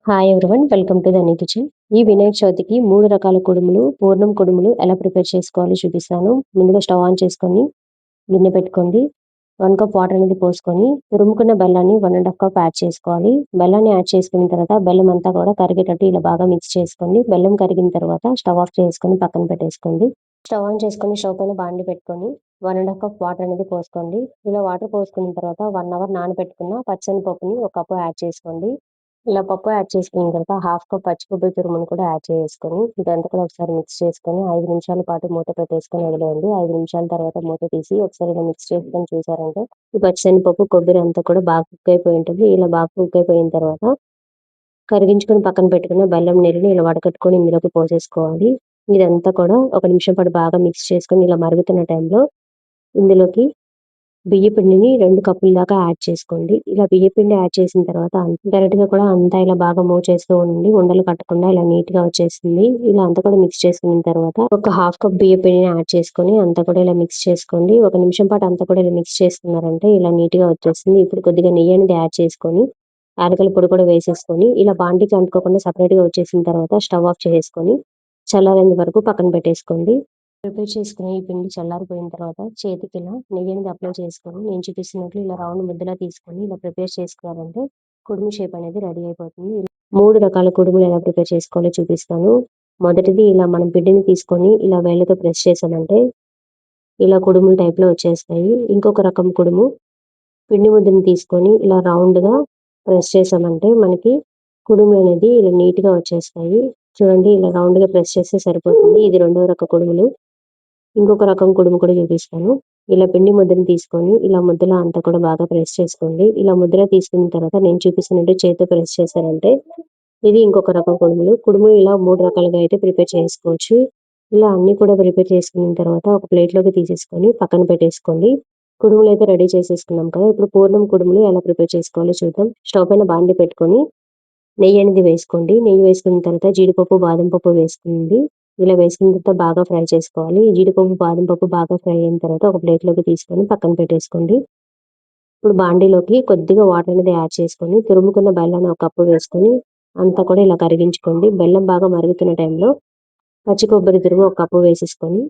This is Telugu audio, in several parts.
Hi everyone, welcome to the నీ కిచెన్. ఈ వినాయక చవితికి 3 రకాల కుడుములు, పూర్ణం కుడుములు ఎలా ప్రిపేర్ చేసుకోవాలో చూపిస్తాను. ముందుగా స్టవ్ ఆన్ చేసుకొని గిన్నె పెట్టుకోండి. 1 కప్ వాటర్ అనేది పోసుకొని తురుముకున్న బెల్లాన్ని 1 1/2 కప్ యాడ్ చేసుకోవాలి. బెల్లాన్ని యాడ్ చేసుకున్న తర్వాత బెల్లం అంతా కూడా కరిగేటట్టు ఇలా బాగా మిక్స్ చేసుకోండి. బెల్లం కరిగిన తర్వాత స్టవ్ ఆఫ్ చేసుకొని పక్కన పెట్టేసుకోండి. స్టవ్ ఆన్ చేసుకొని స్టవ్ పైన బాండి పెట్టుకొని 1 1/2 కప్ వాటర్ అనేది పోసుకోండి. ఇలా వాటర్ పోసుకున్న తర్వాత 1 అవర్ నానబెట్టుకున్న పచ్చనిపప్పుని ఒక కప్పు యాడ్ చేసుకోండి. ఇలా పప్పు యాడ్ చేసుకున్న తర్వాత 1/2 కప్ పచ్చి కొబ్బరి తురుమును కూడా యాడ్ చేసుకొని ఇదంతా కూడా ఒకసారి మిక్స్ చేసుకొని 5 నిమిషాల పాటు మూత పెట్టేసుకొని వదిలేయండి. 5 నిమిషాల తర్వాత మూత తీసి ఒకసారి ఇలా మిక్స్ చేసుకొని చూసారంటే ఈ పచ్చిశనగపప్పు కొబ్బరి అంతా కూడా బాగా కుక్ అయిపోయి ఉంటుంది. ఇలా బాగా కుక్ అయిపోయిన తర్వాత కరిగించుకొని పక్కన పెట్టుకున్న బెల్లం నీళ్ళని ఇలా వడకట్టుకొని ఇందులోకి పోసేసుకోవాలి. ఇదంతా కూడా 1 నిమిషం పాటు బాగా మిక్స్ చేసుకొని ఇలా మరుగుతున్న టైంలో ఇందులోకి బియ్య పిండిని 2 కప్పుల దాకా యాడ్ చేసుకోండి. ఇలా బియ్య పిండి యాడ్ చేసిన తర్వాత డైరెక్ట్‌గా కూడా అంతా ఇలా బాగా మూవ్ చేస్తూ ఉండండి. ఉండలు కట్టకుండా ఇలా నీట్‌గా వచ్చేస్తుంది. ఇలా అంతా కూడా మిక్స్ చేసుకున్న తర్వాత ఒక 1/2 కప్ బియ్య పిండిని యాడ్ చేసుకొని అంతా కూడా ఇలా మిక్స్ చేసుకోండి. 1 నిమిషం పాటు అంతా కూడా ఇలా మిక్స్ చేసుకున్నారంటే ఇలా నీట్‌గా వచ్చేస్తుంది. ఇప్పుడు కొద్దిగా నెయ్యి అనేది యాడ్ చేసుకొని యాలకుల పొడి కూడా వేసేసుకొని ఇలా బాండీకి అంటుకోకుండా సెపరేట్‌గా వచ్చేసిన తర్వాత స్టవ్ ఆఫ్ చేసేసుకొని చల్లారేంత వరకు పక్కన పెట్టేసుకోండి. ప్రిపేర్ చేసుకున్న ఈ పిండి చల్లారిపోయిన తర్వాత చేతికి ఇలా నెయ్యి అనేది అప్లై చేసుకొని నేను చూపిస్తున్నట్లు ఇలా రౌండ్ ముద్దలా తీసుకొని ఇలా ప్రిపేర్ చేసుకున్నారంటే కుడుము షేప్ అనేది రెడీ అయిపోతుంది. 3 రకాల కుడుములు ఎలా ప్రిపేర్ చేసుకోవాలో చూపిస్తాను. మొదటిది ఇలా మనం పిండిని తీసుకొని ఇలా వేళ్ళతో ప్రెస్ చేసామంటే ఇలా కుడుములు టైప్‌లో వచ్చేస్తాయి. ఇంకొక రకం కుడుము పిండి ముద్దను తీసుకొని ఇలా రౌండ్‌గా ప్రెస్ చేసామంటే మనకి కుడుములు అనేది ఇలా నీట్‌గా వచ్చేస్తాయి. చూడండి, ఇలా రౌండ్‌గా ప్రెస్ చేస్తే సరిపోతుంది. ఇది రెండో రకం కుడుములు. ఇంకొక రకం కుడుము కూడా చూపిస్తాను. ఇలా పిండి ముద్దను తీసుకొని ఇలా ముద్దలో అంతా కూడా బాగా ప్రెస్ చేసుకోండి. ఇలా ముద్దలో తీసుకున్న తర్వాత నేను చూపిస్తున్నట్టు చేత్తో ప్రెస్ చేశారంటే ఇది ఇంకొక రకం కుడుములు. కుడుములు ఇలా 3 రకాలుగా అయితే ప్రిపేర్ చేసుకోవచ్చు. ఇలా అన్నీ కూడా ప్రిపేర్ చేసుకున్న తర్వాత ఒక ప్లేట్‌లోకి తీసేసుకొని పక్కన పెట్టేసుకోండి. కుడుములు అయితే రెడీ చేసేసుకున్నాం కదా! ఇప్పుడు పూర్ణం కుడుములు ఎలా ప్రిపేర్ చేసుకోవాలో చూద్దాం. స్టవ్ పైన బాండీ పెట్టుకొని నెయ్యి అనేది వేసుకోండి. నెయ్యి వేసుకున్న తర్వాత జీడిపప్పు, బాదం పప్పు వేసుకోండి. ఇలా వేసుకున్న తర్వాత బాగా ఫ్రై చేసుకోవాలి. జీడిపప్పు, బాదం పప్పు బాగా ఫ్రై అయిన తర్వాత ఒక ప్లేట్‌లోకి తీసుకొని పక్కన పెట్టేసుకోండి. ఇప్పుడు బాండీలోకి కొద్దిగా వాటర్ అనేది యాడ్ చేసుకొని తురుముకున్న బెల్లాన్ని ఒక కప్పు వేసుకొని అంతా కూడా ఇలా కరిగించుకోండి. బెల్లం బాగా మరుగుతున్న టైంలో పచ్చి కొబ్బరి తురుము ఒక కప్పు వేసేసుకొని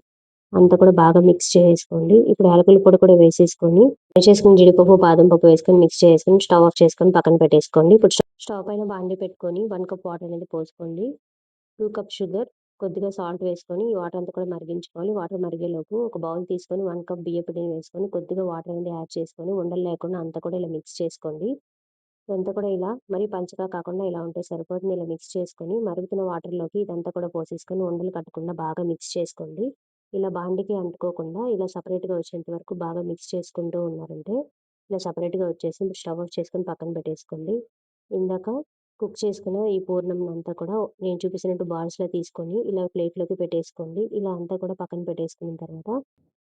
అంతా కూడా బాగా మిక్స్ చేసుకోండి. ఇప్పుడు యాలకుల పొడి కూడా వేసేసుకొని ఫ్రై చేసుకున్న జీడిపప్పు, బాదం పప్పు వేసుకొని మిక్స్ చేసుకొని స్టవ్ ఆఫ్ చేసుకొని పక్కన పెట్టేసుకోండి. ఇప్పుడు స్టవ్ పైన బాండీ పెట్టుకొని 1 కప్ వాటర్ అనేది పోసుకోండి. 2 కప్ షుగర్, కొద్దిగా సాల్ట్ వేసుకొని ఈ వాటర్ అంతా కూడా మరిగించుకోవాలి. వాటర్ మరిగేలోపు ఒక బౌల్ తీసుకొని 1 కప్ బియ్య పిండిని వేసుకొని కొద్దిగా వాటర్ అనేది యాడ్ చేసుకొని ఉండలు లేకుండా అంతా కూడా ఇలా మిక్స్ చేసుకోండి. ఇదంతా కూడా ఇలా మరి పలుచగా కాకుండా ఇలా ఉంటే సరిపోతుంది. ఇలా మిక్స్ చేసుకొని మరుగుతున్న వాటర్‌లోకి ఇదంతా కూడా పోసేసుకొని ఉండలు కట్టకుండా బాగా మిక్స్ చేసుకోండి. ఇలా బాండీకి అంటుకోకుండా ఇలా సెపరేట్‌గా వచ్చేంత వరకు బాగా మిక్స్ చేసుకుంటూ ఉన్నారంటే ఇలా సెపరేట్‌గా వచ్చేసి స్టవ్ ఆఫ్ చేసుకొని పక్కన పెట్టేసుకోండి. ఇందాక కుక్ చేసుకున్న ఈ పూర్ణంనంతా కూడా నేను చూపిస్తున్నట్టు బాల్స్‌లా తీసుకొని ఇలా ప్లేట్‌లోకి పెట్టేసుకోండి. ఇలా అంతా కూడా పక్కన పెట్టేసుకున్న తర్వాత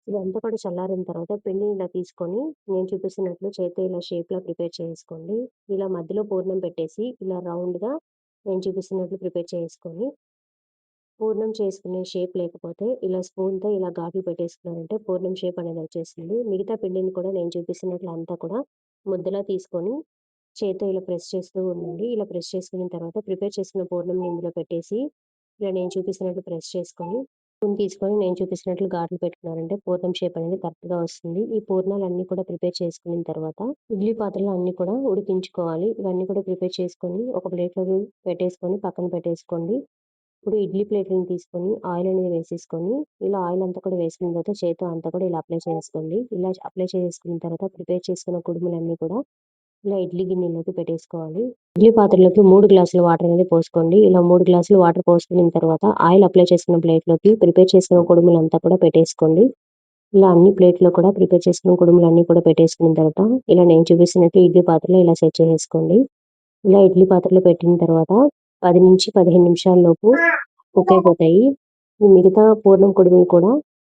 ఇదంతా కూడా చల్లారిన తర్వాత పిండిని ఇలా తీసుకొని నేను చూపిస్తున్నట్లు చేత్తో ఇలా షేప్‌లా ప్రిపేర్ చేసుకోండి. ఇలా మధ్యలో పూర్ణం పెట్టేసి ఇలా రౌండ్‌గా నేను చూపిస్తున్నట్లు ప్రిపేర్ చేసుకొని పూర్ణం చేసుకునే షేప్ లేకపోతే ఇలా స్పూన్‌తో ఇలా ఘాట్లు పెట్టేసుకున్నారంటే పూర్ణం షేప్ అనేది వచ్చేస్తుంది. మిగతా పిండిని కూడా నేను చూపిస్తున్నట్లు అంతా కూడా ముద్దలా తీసుకొని చేత్తో ఇలా ప్రెస్ చేస్తూ ఉండండి. ఇలా ప్రెస్ చేసుకున్న తర్వాత ప్రిపేర్ చేసుకున్న పూర్ణంని ఇందులో పెట్టేసి ఇలా నేను చూపిస్తున్నట్లు ప్రెస్ చేసుకొని స్పూన్ తీసుకొని నేను చూపిస్తున్నట్లు ఘాట్లు పెట్టుకున్నారంటే పూర్ణం షేప్ అనేది కరెక్ట్‌గా వస్తుంది. ఈ పూర్ణాలన్నీ కూడా ప్రిపేర్ చేసుకున్న తర్వాత ఇడ్లీ పాత్రలో అన్నీ కూడా ఉడికించుకోవాలి. ఇవన్నీ కూడా ప్రిపేర్ చేసుకొని ఒక ప్లేట్‌లోకి పెట్టేసుకొని పక్కన పెట్టేసుకోండి. ఇప్పుడు ఇడ్లీ ప్లేట్‌ని తీసుకొని ఆయిల్ అనేది వేసేసుకొని ఇలా ఆయిల్ అంతా కూడా వేసుకున్న తర్వాత చేత్తో అంతా కూడా ఇలా అప్లై చేసుకోండి. ఇలా అప్లై చేసుకున్న తర్వాత ప్రిపేర్ చేసుకున్న కుడుములన్నీ కూడా ఇలా ఇడ్లీ గిన్నెలోకి పెట్టేసుకోవాలి. ఇడ్లీ పాత్రలోకి 3 గ్లాసుల వాటర్ అనేది పోసుకోండి. ఇలా 3 గ్లాసులు వాటర్ పోసుకున్న తర్వాత ఆయిల్ అప్లై చేసుకున్న ప్లేట్‌లోకి ప్రిపేర్ చేసుకున్న కుడుములంతా కూడా పెట్టేసుకోండి. ఇలా అన్ని ప్లేట్‌లో కూడా ప్రిపేర్ చేసుకున్న కుడుములన్నీ కూడా పెట్టేసుకున్న తర్వాత ఇలా నేను చూపిస్తున్నట్టు ఇడ్లీ పాత్రలో ఇలా సెట్ చేసేసుకోండి. ఇలా ఇడ్లీ పాత్రలో పెట్టిన తర్వాత 10-15 నిమిషాల లోపు కుక్ అయిపోతాయి. ఈ మిగతా పూర్ణం కుడుములు కూడా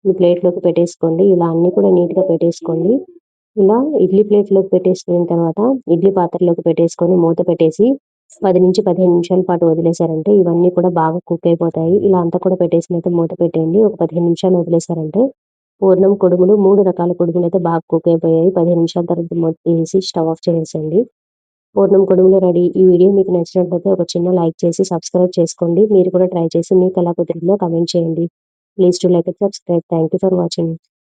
ఈ ప్లేట్‌లోకి పెట్టేసుకోండి. ఇలా అన్నీ కూడా నీట్‌గా పెట్టేసుకోండి. ఇలా ఇడ్లీ ప్లేట్‌లోకి పెట్టేసుకున్న తర్వాత ఇడ్లీ పాత్రలోకి పెట్టేసుకొని మూత పెట్టేసి 10-15 నిమిషాల పాటు వదిలేసారంటే ఇవన్నీ కూడా బాగా కుక్ అయిపోతాయి. ఇలా అంతా కూడా పెట్టేసినాక మూత పెట్టేయండి. ఒక 15 నిమిషాలు వదిలేసారంటే పూర్ణం కుడుములు 3 రకాల కుడుములైతే బాగా కుక్ అయిపోయాయి. 15 నిమిషాల తర్వాత మూత తీసి స్టవ్ ఆఫ్ చేసేయండి. పూర్ణం కుడుములు రెడీ. ఈ వీడియో మీకు నచ్చినట్లయితే ఒక చిన్న లైక్ చేసి సబ్స్క్రైబ్ చేసుకోండి. మీరు కూడా ట్రై చేసి మీకు ఎలా కుదిరిందో కామెంట్ చేయండి. Please do like and subscribe. Thank you for watching.